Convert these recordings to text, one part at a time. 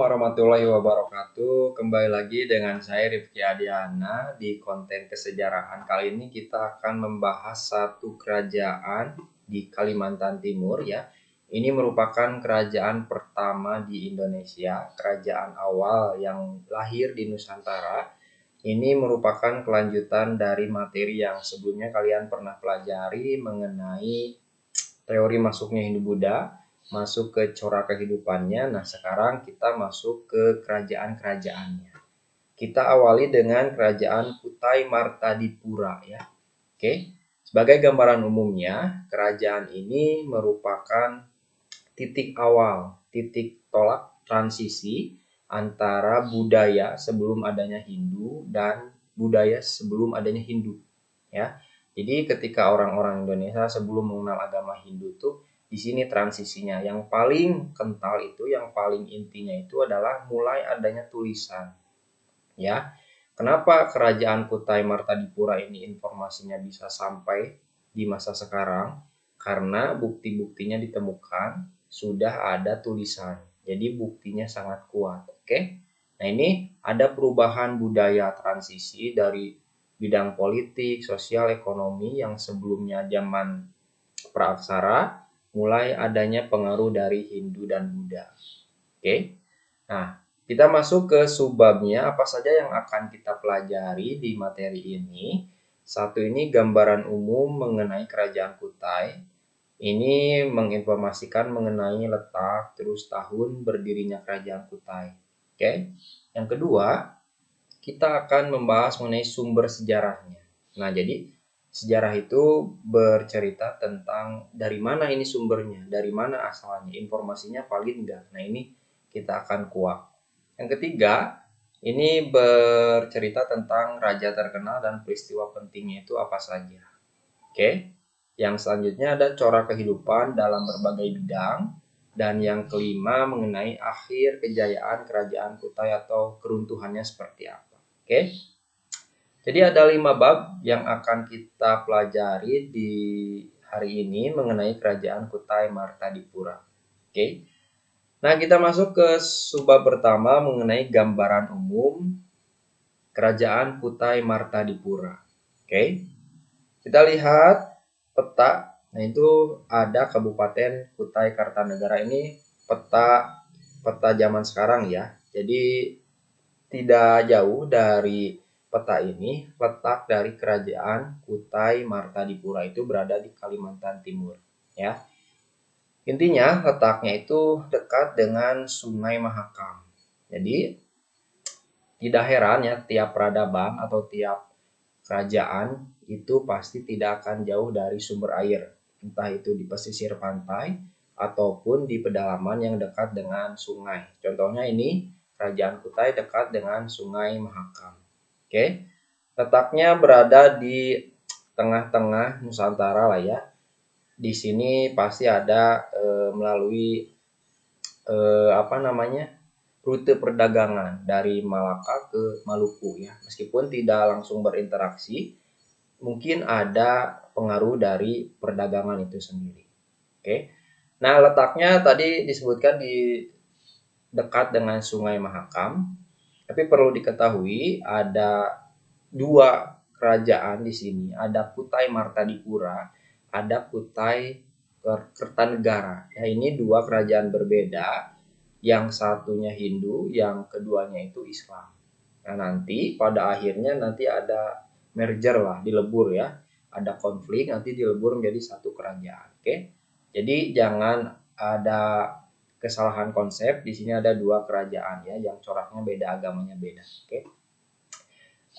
warahmatullahi wabarakatuh. Kembali lagi dengan saya Rifki Adiana di konten kesejarahan. Kali ini kita akan membahas satu kerajaan di Kalimantan Timur ya. Ini merupakan kerajaan pertama di Indonesia, kerajaan awal yang lahir di Nusantara. Ini merupakan kelanjutan dari materi yang sebelumnya kalian pernah pelajari mengenai teori masuknya Hindu-Buddha, masuk ke corak kehidupannya. Nah, sekarang kita masuk ke kerajaan-kerajaannya. Kita awali dengan kerajaan Kutai Martadipura ya. Oke. Sebagai gambaran umumnya, kerajaan ini merupakan titik awal, titik tolak transisi antara budaya sebelum adanya Hindu dan budaya sebelum adanya Hindu ya. Jadi ketika orang-orang Indonesia sebelum mengenal agama Hindu tuh di sini transisinya yang paling kental itu, yang paling intinya itu adalah mulai adanya tulisan. Ya. Kenapa kerajaan Kutai Martadipura ini informasinya bisa sampai di masa sekarang? Karena bukti-buktinya ditemukan sudah ada tulisan. Jadi buktinya sangat kuat, oke? Nah, ini ada perubahan budaya transisi dari bidang politik, sosial, ekonomi yang sebelumnya zaman praaksara, mulai adanya pengaruh dari Hindu dan Buddha. Oke. Nah, kita masuk ke subbabnya, apa saja yang akan kita pelajari di materi ini. Satu, ini gambaran umum mengenai kerajaan Kutai. Ini menginformasikan mengenai letak terus tahun berdirinya kerajaan Kutai. Oke. Yang kedua, kita akan membahas mengenai sumber sejarahnya. Nah, jadi sejarah itu bercerita tentang dari mana ini sumbernya, dari mana asalnya, informasinya valid enggak. Nah, ini kita akan kuak. Yang ketiga, ini bercerita tentang raja terkenal dan peristiwa pentingnya itu apa saja. Oke. Yang selanjutnya ada corak kehidupan dalam berbagai bidang. Dan yang kelima mengenai akhir kejayaan kerajaan Kutai atau keruntuhannya seperti apa. Oke. Jadi ada 5 bab yang akan kita pelajari di hari ini mengenai kerajaan Kutai Martadipura. Oke. Nah, kita masuk ke subbab pertama mengenai gambaran umum kerajaan Kutai Martadipura. Oke. Kita lihat peta. Nah, itu ada Kabupaten Kutai Kartanegara. Ini peta zaman sekarang ya. Jadi tidak jauh dari peta ini, letak dari kerajaan Kutai Martadipura itu berada di Kalimantan Timur ya. Intinya letaknya itu dekat dengan Sungai Mahakam. Jadi tidak heran ya, tiap peradaban atau tiap kerajaan itu pasti tidak akan jauh dari sumber air, entah itu di pesisir pantai ataupun di pedalaman yang dekat dengan sungai. Contohnya ini kerajaan Kutai dekat dengan Sungai Mahakam. Oke. Letaknya berada di tengah-tengah Nusantara lah ya. Di sini pasti ada melalui rute perdagangan dari Malaka ke Maluku ya. Meskipun tidak langsung berinteraksi, mungkin ada pengaruh dari perdagangan itu sendiri. Oke. Nah, letaknya tadi disebutkan di dekat dengan Sungai Mahakam, tapi perlu diketahui ada 2 kerajaan di sini, ada Kutai Martadipura, ada Kutai Kertanegara. Ya, ini 2 kerajaan berbeda, yang satunya Hindu, yang keduanya itu Islam. Nah, nanti pada akhirnya nanti ada merger lah, dilebur ya. Ada konflik, nanti dilebur menjadi satu kerajaan. Oke. Jadi jangan ada kesalahan konsep. Di sini ada 2 kerajaan ya, yang coraknya beda, agamanya beda. Oke.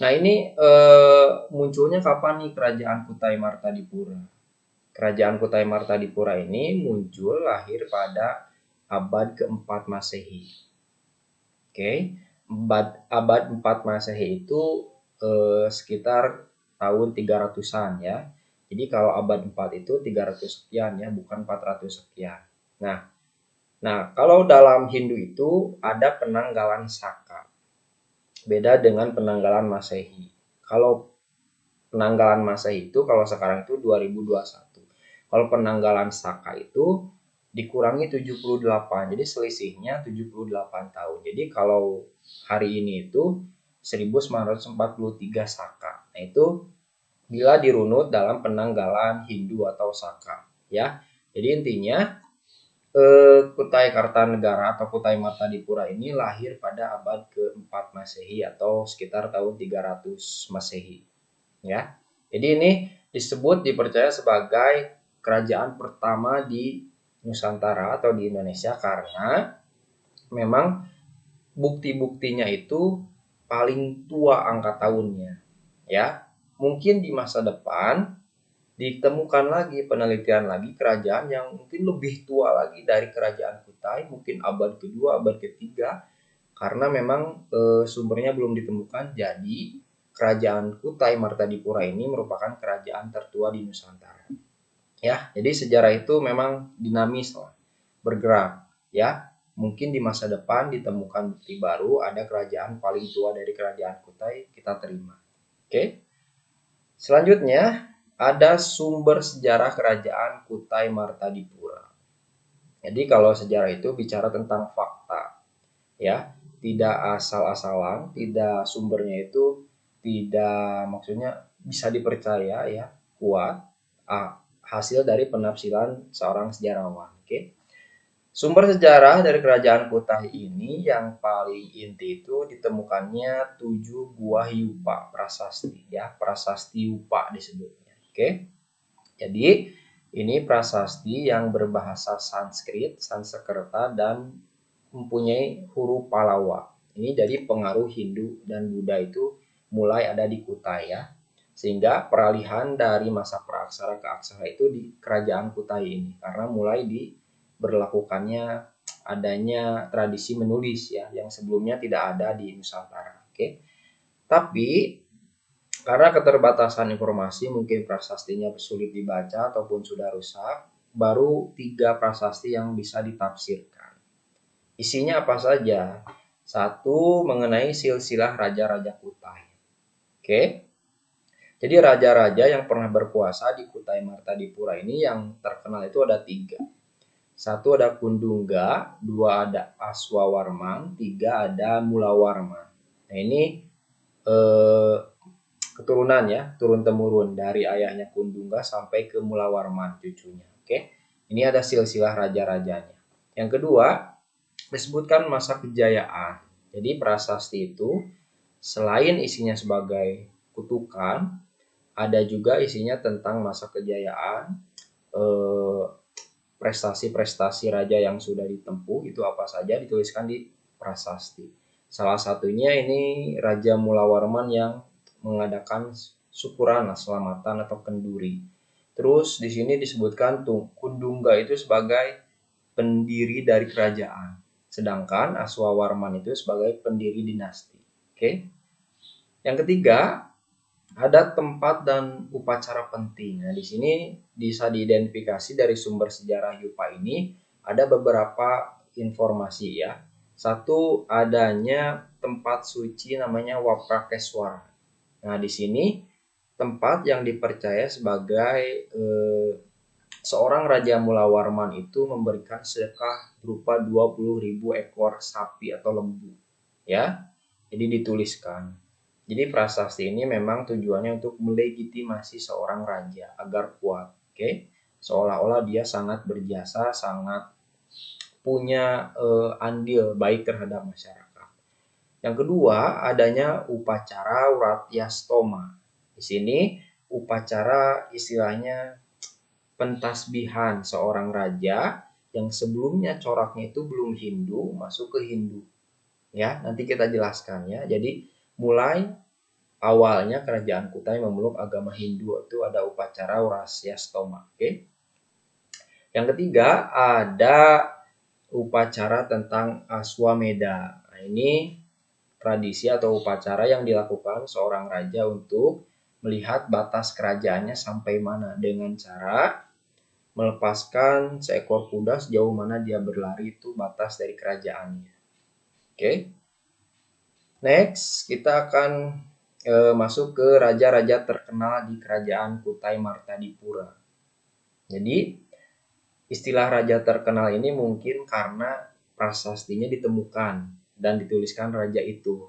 Nah, ini munculnya kapan nih kerajaan Kutai Martadipura? Kerajaan Kutai Martadipura ini muncul lahir pada abad ke-4 Masehi. Oke. Abad 4 Masehi itu sekitar tahun 300-an ya. Jadi kalau abad 4 itu 300 sekian ya, bukan 400 sekian. Nah, kalau dalam Hindu itu ada penanggalan Saka. Beda dengan penanggalan Masehi. Kalau penanggalan Masehi itu kalau sekarang itu 2021. Kalau penanggalan Saka itu dikurangi 78. Jadi selisihnya 78 tahun. Jadi kalau hari ini itu 1943 Saka. Nah, itu bila dirunut dalam penanggalan Hindu atau Saka, ya. Jadi intinya Kutai Kartanegara atau Kutai Martadipura ini lahir pada abad ke-4 Masehi atau sekitar tahun 300 Masehi, ya. Jadi ini dipercaya sebagai kerajaan pertama di Nusantara atau di Indonesia karena memang bukti-buktinya itu paling tua angka tahunnya, ya. Mungkin di masa depan ditemukan lagi, penelitian lagi kerajaan yang mungkin lebih tua lagi dari kerajaan Kutai, mungkin abad kedua, abad ketiga, karena memang sumbernya belum ditemukan. Jadi kerajaan Kutai Martadipura ini merupakan kerajaan tertua di Nusantara. Ya, jadi sejarah itu memang dinamis lah, bergerak. Ya, mungkin di masa depan ditemukan bukti baru, ada kerajaan paling tua dari kerajaan Kutai, kita terima. Oke. Selanjutnya ada sumber sejarah kerajaan Kutai Martadipura. Jadi kalau sejarah itu bicara tentang fakta, ya, tidak asal-asalan, tidak sumbernya itu tidak maksudnya bisa dipercaya, ya, kuat, hasil dari penafsiran seorang sejarawan. Oke. Sumber sejarah dari kerajaan Kutai ini yang paling inti itu ditemukannya 7 buah yupa prasasti, ya, prasasti yupa disebutnya. Oke. Jadi ini prasasti yang berbahasa Sanskrit, Sanskerta, dan mempunyai huruf Pallava. Ini jadi pengaruh Hindu dan Buddha itu mulai ada di Kutai, ya. Sehingga peralihan dari masa praaksara ke aksara itu di kerajaan Kutai ini karena mulai diberlakukannya adanya tradisi menulis, ya, yang sebelumnya tidak ada di Nusantara. Oke. Tapi karena keterbatasan informasi, mungkin prasastinya sulit dibaca ataupun sudah rusak, baru 3 prasasti yang bisa ditafsirkan. Isinya apa saja? Satu, mengenai silsilah raja-raja Kutai. Oke. Jadi raja-raja yang pernah berkuasa di Kutai Martadipura ini yang terkenal itu ada 3. Satu ada Kundungga, 2 ada Aswawarman, 3 ada Mulawarman. Nah, ini keturunan, ya, turun temurun dari ayahnya Kundungga sampai ke Mulawarman cucunya. Oke. Ini ada silsilah raja-rajanya. Yang kedua, disebutkan masa kejayaan. Jadi prasasti itu selain isinya sebagai kutukan, ada juga isinya tentang masa kejayaan, prestasi-prestasi raja yang sudah ditempuh itu apa saja dituliskan di prasasti. Salah satunya ini Raja Mulawarman yang mengadakan syukuran selamatan atau kenduri. Terus di sini disebutkan Kundungga itu sebagai pendiri dari kerajaan, sedangkan Aswawarman itu sebagai pendiri dinasti. Oke. Yang ketiga, ada tempat dan upacara penting. Nah, di sini bisa diidentifikasi dari sumber sejarah Yupa ini ada beberapa informasi, ya. Satu, adanya tempat suci namanya Waprakeswara. Nah, di sini tempat yang dipercaya sebagai seorang Raja Mulawarman itu memberikan sedekah berupa 20.000 ekor sapi atau lembu, ya. Jadi dituliskan. Jadi prasasti ini memang tujuannya untuk melegitimasi seorang raja agar kuat, oke? Seolah-olah dia sangat berjasa, sangat punya andil baik terhadap masyarakat. Yang kedua, adanya upacara Wratyastoma. Di sini upacara istilahnya pentasbihan seorang raja yang sebelumnya coraknya itu belum Hindu masuk ke Hindu. Ya, nanti kita jelaskan, ya. Jadi mulai awalnya kerajaan Kutai memeluk agama Hindu itu ada upacara Wratyastoma. Oke. Yang ketiga ada upacara tentang Aswamedha. Nah, ini tradisi atau upacara yang dilakukan seorang raja untuk melihat batas kerajaannya sampai mana dengan cara melepaskan seekor kuda sejauh mana dia berlari, itu batas dari kerajaannya. Oke. Next, kita akan masuk ke raja-raja terkenal di kerajaan Kutai Martadipura. Jadi Istilah raja terkenal ini mungkin karena prasastinya ditemukan dan dituliskan raja itu.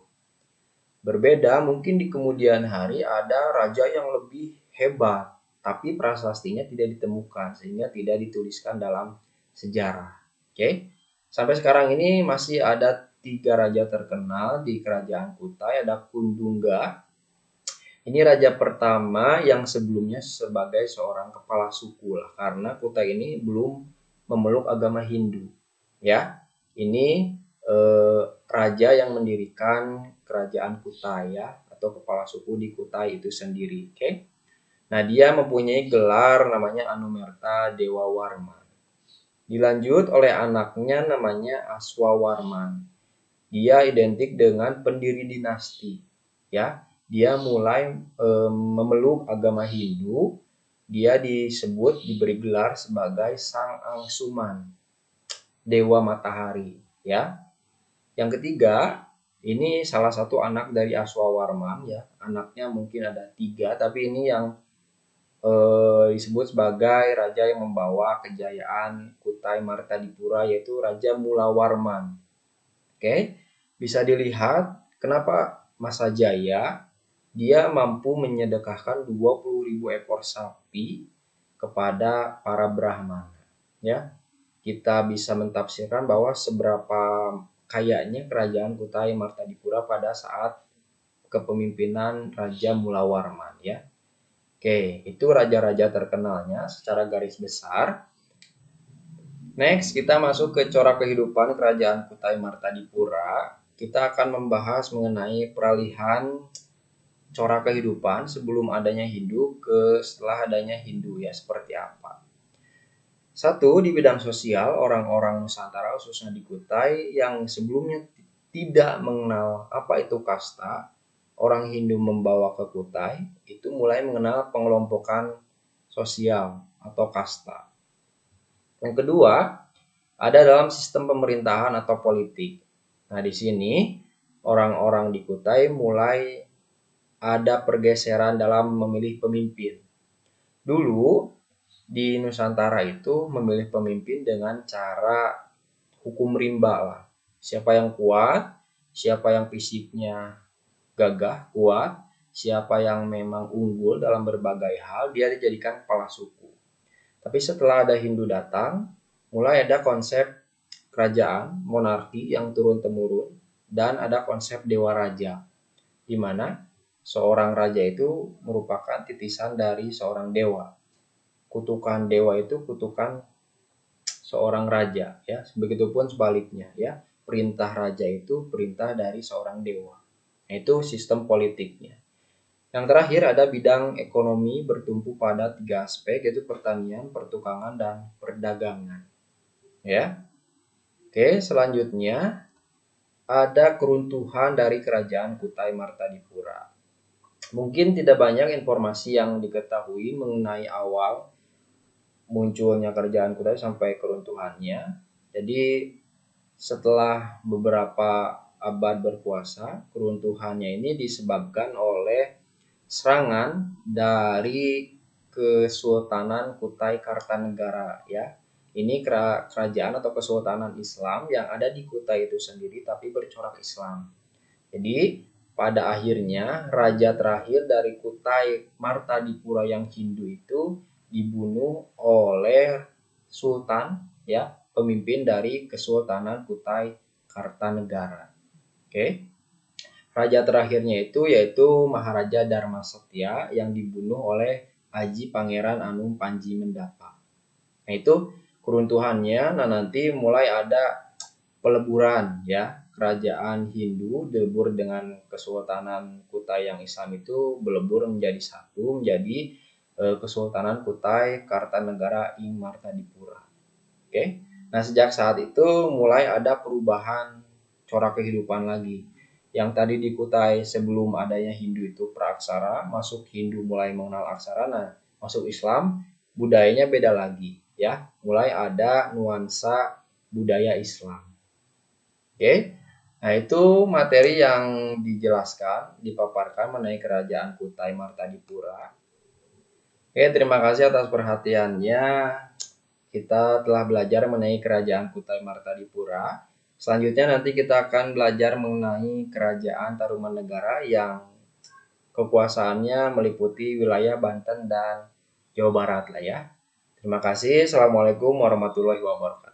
Berbeda mungkin di kemudian hari ada raja yang lebih hebat, tapi prasastinya tidak ditemukan sehingga tidak dituliskan dalam sejarah. Oke, sampai sekarang ini masih ada 3 raja terkenal di kerajaan Kutai. Ada Kundungga. Ini raja pertama yang sebelumnya sebagai seorang kepala suku lah, karena Kutai ini belum memeluk agama Hindu. Ya, ini raja yang mendirikan kerajaan Kutai ya, atau kepala suku di Kutai itu sendiri. Oke. Nah, dia mempunyai gelar namanya Anumerta Dewa Warman. Dilanjut oleh anaknya namanya Aswawarman. Dia identik dengan pendiri dinasti. Ya, dia mulai memeluk agama Hindu. Dia diberi gelar sebagai Sang Angsuman, Dewa Matahari. Ya, yang ketiga, ini salah satu anak dari Aswawarman ya. Anaknya mungkin ada 3, tapi ini yang disebut sebagai raja yang membawa kejayaan Kutai Martadipura, yaitu Raja Mulawarman. Oke, bisa dilihat kenapa masa jaya dia mampu menyedekahkan 20.000 ekor sapi kepada para Brahmana. Ya, kita bisa mentafsirkan bahwa seberapa kayanya kerajaan Kutai Martadipura pada saat kepemimpinan Raja Mulawarman ya. Oke, itu raja-raja terkenalnya secara garis besar. Next, kita masuk ke corak kehidupan kerajaan Kutai Martadipura. Kita akan membahas mengenai peralihan corak kehidupan sebelum adanya Hindu ke setelah adanya Hindu ya, seperti apa. Satu, di bidang sosial, orang-orang Nusantara khususnya di Kutai yang sebelumnya tidak mengenal apa itu kasta, orang Hindu membawa ke Kutai, itu mulai mengenal pengelompokan sosial atau kasta. Yang kedua, ada dalam sistem pemerintahan atau politik. Nah, di sini orang-orang di Kutai mulai ada pergeseran dalam memilih pemimpin. Dulu di Nusantara itu memilih pemimpin dengan cara hukum rimba lah. Siapa yang kuat, siapa yang fisiknya gagah, kuat, siapa yang memang unggul dalam berbagai hal, dia dijadikan kepala suku. Tapi setelah ada Hindu datang, mulai ada konsep kerajaan, monarki yang turun-temurun, dan ada konsep dewa raja, di mana seorang raja itu merupakan titisan dari seorang dewa. Kutukan dewa itu kutukan seorang raja ya, begitupun sebaliknya ya, perintah raja itu perintah dari seorang dewa. Nah, itu sistem politiknya. Yang terakhir ada bidang ekonomi bertumpu pada 3 aspek, yaitu pertanian, pertukangan, dan perdagangan. Ya. Oke, selanjutnya ada keruntuhan dari kerajaan Kutai Martadipura. Mungkin tidak banyak informasi yang diketahui mengenai awal munculnya kerajaan Kutai sampai keruntuhannya. Jadi setelah beberapa abad berkuasa, keruntuhannya ini disebabkan oleh serangan dari Kesultanan Kutai Kartanegara ya. Ini kerajaan atau kesultanan Islam yang ada di Kutai itu sendiri tapi bercorak Islam. Jadi pada akhirnya raja terakhir dari Kutai Martadipura yang Hindu itu dibunuh oleh sultan ya, pemimpin dari Kesultanan Kutai Kartanegara. Oke. Raja terakhirnya itu yaitu Maharaja Dharmasatya yang dibunuh oleh Haji Pangeran Anum Panji Mendapa. Nah, itu keruntuhannya. Nah, nanti mulai ada peleburan ya, kerajaan Hindu dilebur dengan Kesultanan Kutai yang Islam itu belebur menjadi satu, menjadi Kesultanan Kutai Kartanegara ing Martadipura. Oke. Nah, sejak saat itu mulai ada perubahan corak kehidupan lagi. Yang tadi di Kutai sebelum adanya Hindu itu praaksara, masuk Hindu mulai mengenal aksara, nah masuk Islam budayanya beda lagi ya. Mulai ada nuansa budaya Islam. Oke. Nah, itu materi yang dijelaskan, dipaparkan mengenai kerajaan Kutai Martadipura. Oke, terima kasih atas perhatiannya. kita telah belajar mengenai kerajaan Kutai Martadipura. Selanjutnya nanti kita akan belajar mengenai kerajaan Tarumanegara yang kekuasaannya meliputi wilayah Banten dan Jawa Barat lah ya. Terima kasih. Assalamualaikum warahmatullahi wabarakatuh.